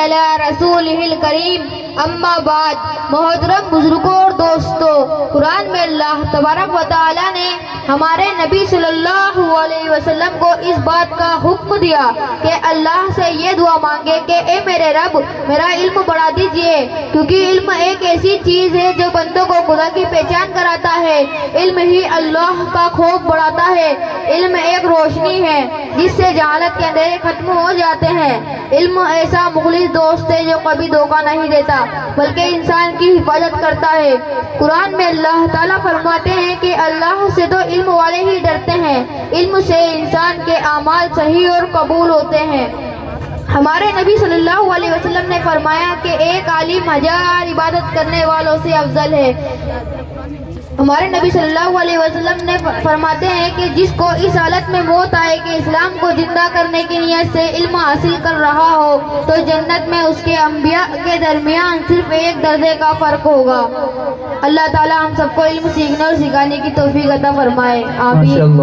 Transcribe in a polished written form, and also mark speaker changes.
Speaker 1: علی رسولہ الکریم اما بعد. محترم بزرگوں اور دوستوں، قرآن میں اللہ تبارک و تعالیٰ نے ہمارے نبی صلی اللہ علیہ وسلم کو اس بات کا حکم دیا کہ اللہ سے یہ دعا مانگے کہ اے میرے رب میرا علم بڑھا دیجئے، کیونکہ علم ایک ایسی چیز ہے جو بندوں کو خدا کی پہچان کراتا ہے. علم ہی اللہ کا خوف بڑھاتا ہے. علم ایک روشنی ہے جس سے جہالت کے اندھیرے ختم ہو جاتے ہیں. علم ایسا مخلص دوست ہے جو کبھی دھوکہ نہیں دیتا بلکہ انسان کی حفاظت کرتا ہے. قرآن میں اللہ تعالیٰ فرماتے ہیں کہ اللہ سے تو علم والے ہی ڈرتے ہیں. علم سے انسان کے اعمال صحیح اور قبول ہوتے ہیں. ہمارے نبی صلی اللہ علیہ وسلم نے فرمایا کہ ایک عالم 1000 عبادت کرنے والوں سے افضل ہے. ہمارے نبی صلی اللہ علیہ وسلم نے فرماتے ہیں کہ جس کو اس حالت میں موت آئے کہ اسلام کو زندہ کرنے کی نیت سے علم حاصل کر رہا ہو تو جنت میں اس کے انبیاء کے درمیان صرف ایک درجے کا فرق ہوگا. اللہ تعالی ہم سب کو علم سیکھنے اور سکھانے کی توفیق عطا فرمائے. آمین.